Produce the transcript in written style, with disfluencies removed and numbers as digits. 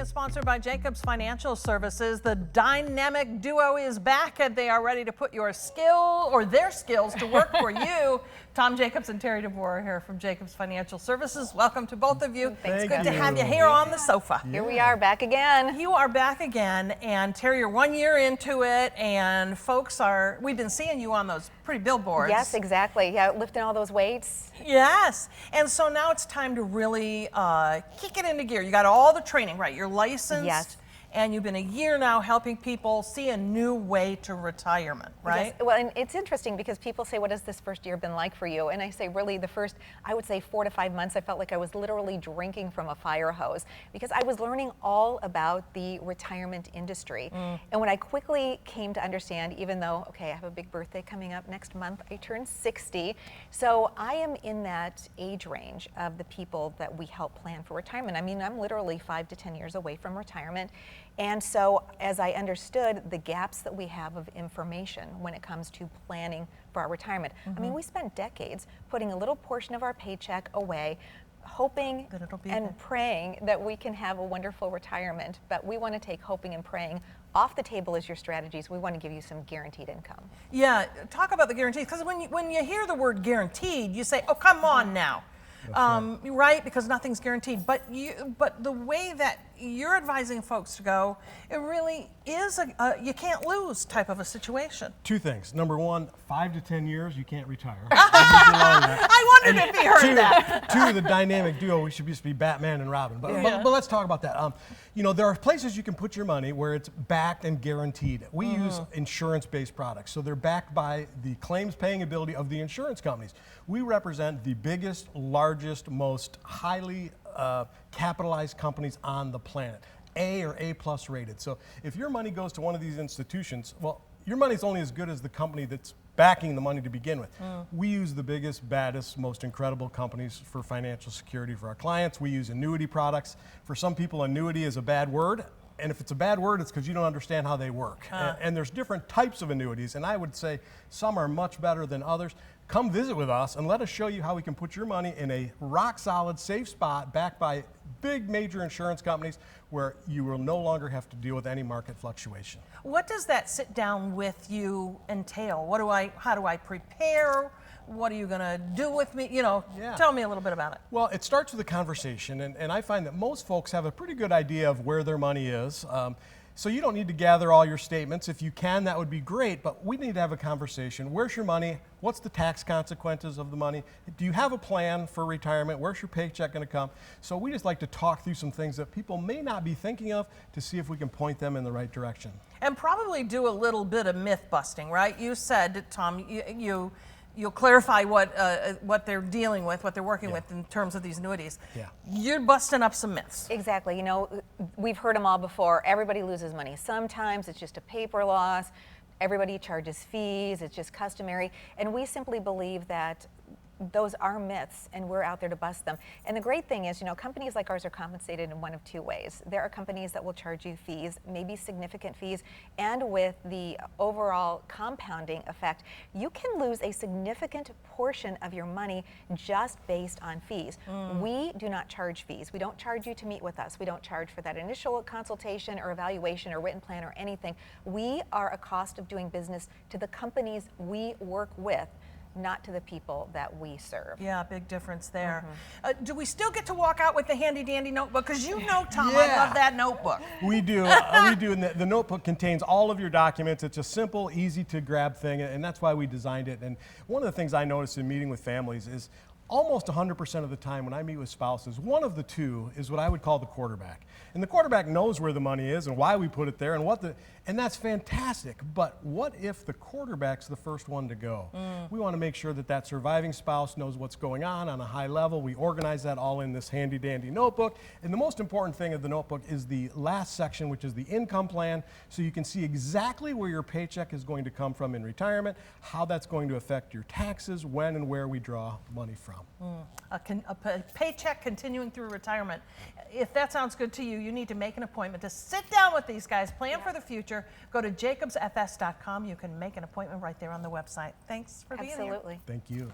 is sponsored by Jacobs Financial Services. The dynamic duo is back and they are ready to put your skill or their skills to work for you. Tom Jacobs and Terri DeBoer here from Jacobs Financial Services. Welcome to both of you. Thank It's good you. to have you here on the sofa. Yeah. Here we are back again. You are back again, and Terri, you're 1 year into it, and we've been seeing you on those pretty billboards. Yes, exactly. Yeah, lifting all those weights. Yes, and so now it's time to really kick it into gear. You got all the training, right? You're licensed. Yes. And you've been a year now helping people see a new way to retirement, right? Yes. Well, and it's interesting because people say, what has this first year been like for you? And I say, really, the first, I would say 4 to 5 months, I felt like I was literally drinking from a fire hose because I was learning all about the retirement industry. And when I quickly came to understand, even though, okay, I have a big birthday coming up next month, I turn 60. So I am in that age range of the people that we help plan for retirement. I mean, I'm literally 5 to 10 years away from retirement. And so as I understood the gaps that we have of information when it comes to planning for our retirement, I mean, we spent decades putting a little portion of our paycheck away, hoping and praying that we can have a wonderful retirement. But we want to take hoping and praying off the table as your strategies. We want to give you some guaranteed income. Yeah, talk about the guarantees, because when you hear the word guaranteed, you say, oh, come on now. Right, because nothing's guaranteed. But the way that you're advising folks to go, it really is a you can't lose type of a situation. Two things. Number one, 5 to 10 years, you can't retire. I wondered if you heard that. Two, the dynamic duo, we should just be Batman and Robin. But let's talk about that. You know, there are places you can put your money where it's backed and guaranteed. We use insurance-based products, so they're backed by the claims-paying ability of the insurance companies. We represent the biggest, largest, most highly capitalized companies on the planet, A or A+ rated. So if your money goes to one of these institutions, well, your money's only as good as the company that's backing the money to begin with. We use the biggest, baddest, most incredible companies for financial security for our clients. We use annuity products. For some people, annuity is a bad word. And if it's a bad word, it's because you don't understand how they work. And there's different types of annuities, and I would say some are much better than others. Come visit with us and let us show you how we can put your money in a rock-solid, safe spot backed by big major insurance companies where you will no longer have to deal with any market fluctuation. What does that sit down with you entail? How do I prepare? What are you going to do with me? You know, tell me a little bit about it. Well, it starts with a conversation, and I find that most folks have a pretty good idea of where their money is. So you don't need to gather all your statements. If you can, that would be great, but we need to have a conversation. Where's your money? What's the tax consequences of the money? Do you have a plan for retirement? Where's your paycheck going to come? So we just like to talk through some things that people may not be thinking of to see if we can point them in the right direction. And probably do a little bit of myth busting, right? You said, Tom, you'll clarify what they're dealing with, what they're working with in terms of these annuities. Yeah. You're busting up some myths. Exactly. You know, we've heard them all before. Everybody loses money. Sometimes it's just a paper loss. Everybody charges fees. It's just customary. And we simply believe that those are myths, and we're out there to bust them. And the great thing is, you know, companies like ours are compensated in one of two ways. There are companies that will charge you fees, maybe significant fees, and with the overall compounding effect, you can lose a significant portion of your money just based on fees. We do not charge fees. We don't charge you to meet with us. We don't charge for that initial consultation or evaluation or written plan or anything. We are a cost of doing business to the companies we work with, not to the people that we serve. Yeah, big difference there. Do we still get to walk out with the handy-dandy notebook? Because you know, Tom, I love that notebook. We do. We do. And the notebook contains all of your documents. It's a simple, easy to grab thing, and that's why we designed it. And one of the things I noticed in meeting with families is almost 100% of the time when I meet with spouses, one of the two is what I would call the quarterback. And the quarterback knows where the money is and why we put it there and that's fantastic. But what if the quarterback's the first one to go? We want to make sure that that surviving spouse knows what's going on a high level. We organize that all in this handy dandy notebook. And the most important thing of the notebook is the last section, which is the income plan. So you can see exactly where your paycheck is going to come from in retirement, how that's going to affect your taxes, when and where we draw money from. A paycheck continuing through retirement. If that sounds good to you, you need to make an appointment to sit down with these guys, plan for the future. Go to jacobsfs.com. You can make an appointment right there on the website. Thanks for being here. Absolutely. Thank you.